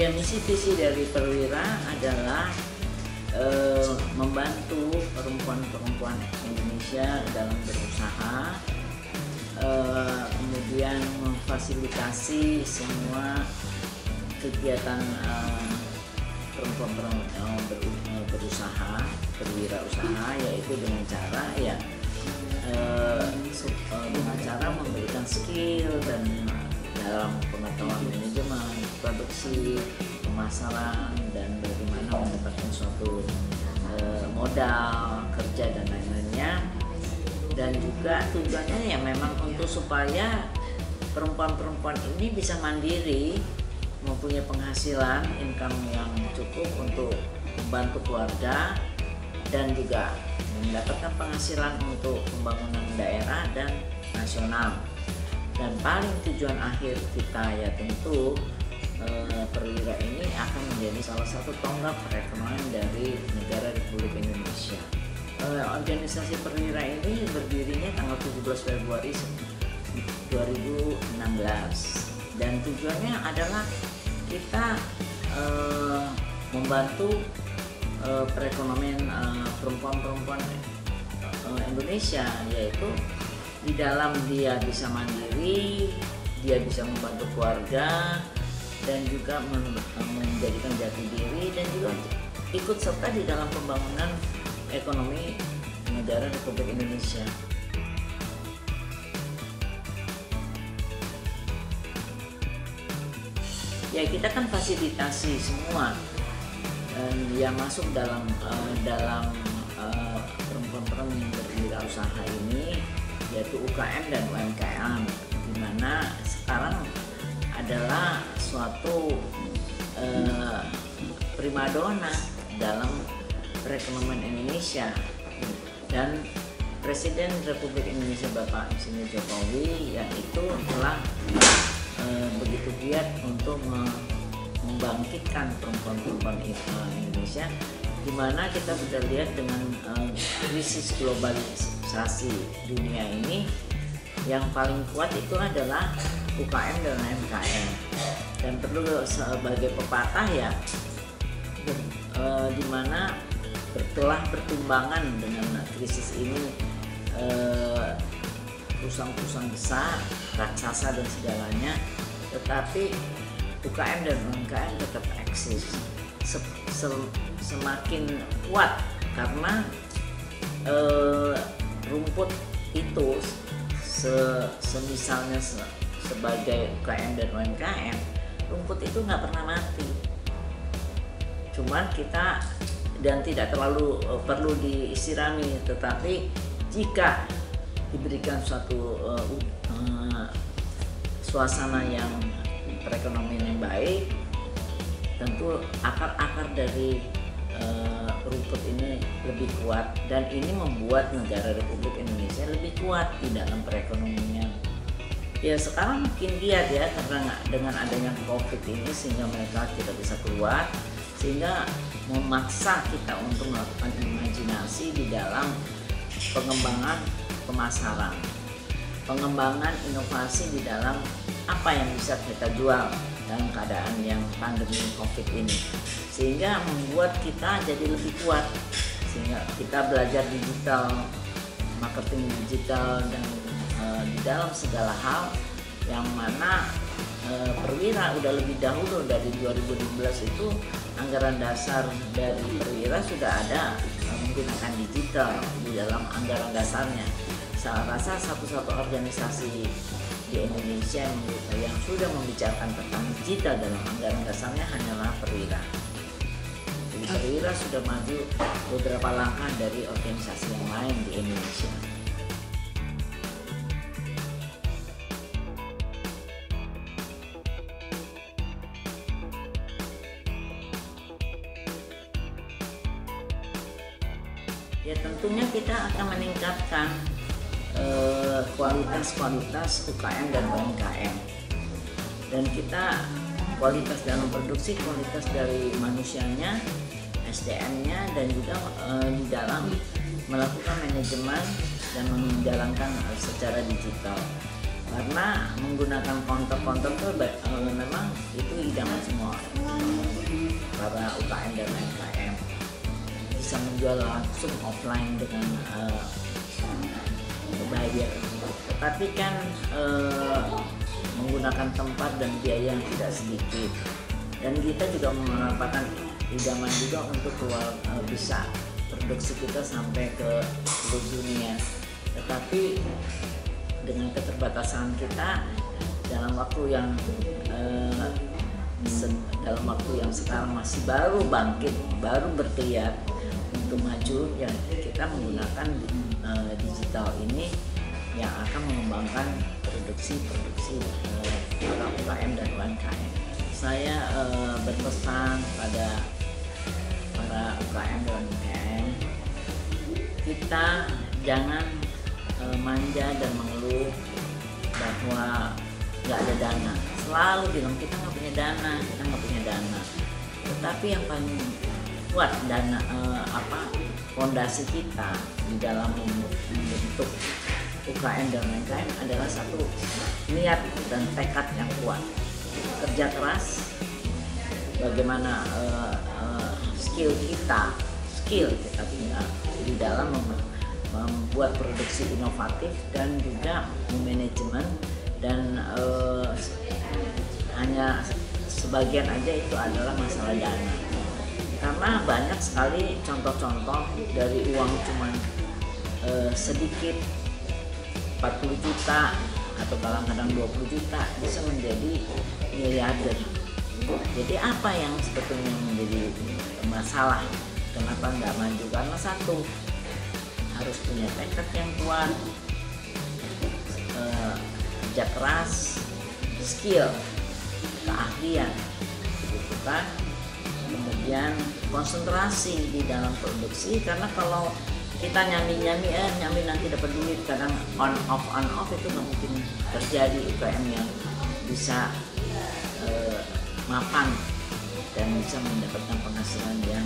Ya, misi visi dari Perwira adalah membantu perempuan-perempuan Indonesia dalam berusaha, kemudian memfasilitasi semua kegiatan perempuan-perempuan berusaha, berwirausaha, yaitu dengan cara dengan cara memberikan skill dan dalam pengetahuan manajemen, produksi, pemasaran, dan bagaimana mendapatkan suatu modal kerja dan lain-lainnya. Dan juga tujuannya ya memang untuk supaya perempuan-perempuan ini bisa mandiri, mempunyai penghasilan income yang cukup untuk membantu keluarga dan juga mendapatkan penghasilan untuk pembangunan daerah dan nasional. Dan paling tujuan akhir kita ya tentu Perwira ini akan menjadi salah satu tonggak perekonomian dari negara Republik Indonesia. Organisasi Perwira ini berdirinya tanggal 17 Februari 2016 dan tujuannya adalah kita membantu perekonomian perempuan-perempuan Indonesia, yaitu di dalam dia bisa mandiri, dia bisa membantu keluarga dan juga menjadikan jati diri dan juga ikut serta di dalam pembangunan ekonomi negara Republik Indonesia. Ya, kita kan fasilitasi semua yang masuk dalam perempuan-perempuan yang berwirausaha ini, yaitu UKM dan UMKM, di mana sekarang adalah suatu primadona dalam perekonomian Indonesia. Dan Presiden Republik Indonesia Bapak Insinyur Jokowi yang itu telah begitu giat untuk membangkitkan perempuan-perempuan Indonesia, di mana kita sudah lihat dengan krisis globalisasi dunia ini, yang paling kuat itu adalah UKM dan UMKM. Dan perlu sebagai pepatah ya, di mana telah bertumbangan dengan krisis ini perusahaan-perusahaan besar, raksasa dan segalanya, tetapi UKM dan UMKM tetap eksis semakin kuat karena rumput itu semisalnya sebagai UKM dan UMKM, rumput itu nggak pernah mati. Cuman kita dan tidak terlalu perlu disirami, tetapi jika diberikan suatu suasana yang perekonomian yang baik, tentu akar-akar dari rumput ini lebih kuat, dan ini membuat negara Republik Indonesia lebih kuat di dalam perekonomian. Ya, sekarang mungkin giat ya karena dengan adanya COVID ini, sehingga mereka tidak bisa keluar, sehingga memaksa kita untuk melakukan imajinasi di dalam pengembangan pemasaran, pengembangan inovasi di dalam apa yang bisa kita jual dalam keadaan yang pandemi COVID ini, sehingga membuat kita jadi lebih kuat, sehingga kita belajar digital, marketing digital, dan di dalam segala hal yang mana Perwira udah lebih dahulu dari 2016 itu anggaran dasar dari Perwira sudah ada menggunakan digital di dalam anggaran dasarnya. Saya rasa satu-satu organisasi di Indonesia yang sudah membicarakan tentang digital dalam anggaran dasarnya hanyalah Perwira. Jadi Perwira sudah maju beberapa langkah dari organisasi yang lain di Indonesia. Ya, tentunya kita akan meningkatkan kualitas UKM dan UMKM, dan kita kualitas dalam produksi, kualitas dari manusianya, SDM-nya, dan juga di dalam melakukan manajemen dan menjalankan secara digital. karena menggunakan counter tuh memang itu idaman semua para UKM dan UMKM bisa menjual langsung offline dengan bayar, tetapi kan menggunakan tempat dan biaya yang tidak sedikit, dan kita juga memanfaatkan idaman juga untuk keluar bisa produksi kita sampai ke seluruh dunia, tetapi dengan keterbatasan kita dalam waktu yang sekarang masih baru bangkit, baru bergeliat untuk maju, ya kita menggunakan digital ini yang akan mengembangkan produksi para UKM dan UMKM. Saya berpesan pada para UKM dan UMKM, kita jangan manja dan mengeluh bahwa nggak ada dana. Selalu bilang kita nggak punya dana. Tetapi yang paling kuat dana fondasi kita di dalam membentuk UKM dan UMKM adalah satu, niat dan tekad yang kuat, kerja keras, bagaimana skill kita punya di dalam membuat produksi inovatif dan juga manajemen, dan hanya sebagian aja itu adalah masalah dana, karena banyak sekali contoh-contoh dari uang cuman sedikit 40 juta atau kadang-kadang 20 juta bisa menjadi miliarder. Jadi apa yang sebetulnya menjadi masalah kenapa nggak maju? Karena satu, harus punya tekad yang kuat, kerja keras, skill, keahlian, dibutuhkan. Kemudian konsentrasi di dalam produksi, karena kalau kita nyami nanti dapat duit, kadang on off itu nggak mungkin terjadi. UKM yang bisa mapan dan bisa mendapatkan penghasilan yang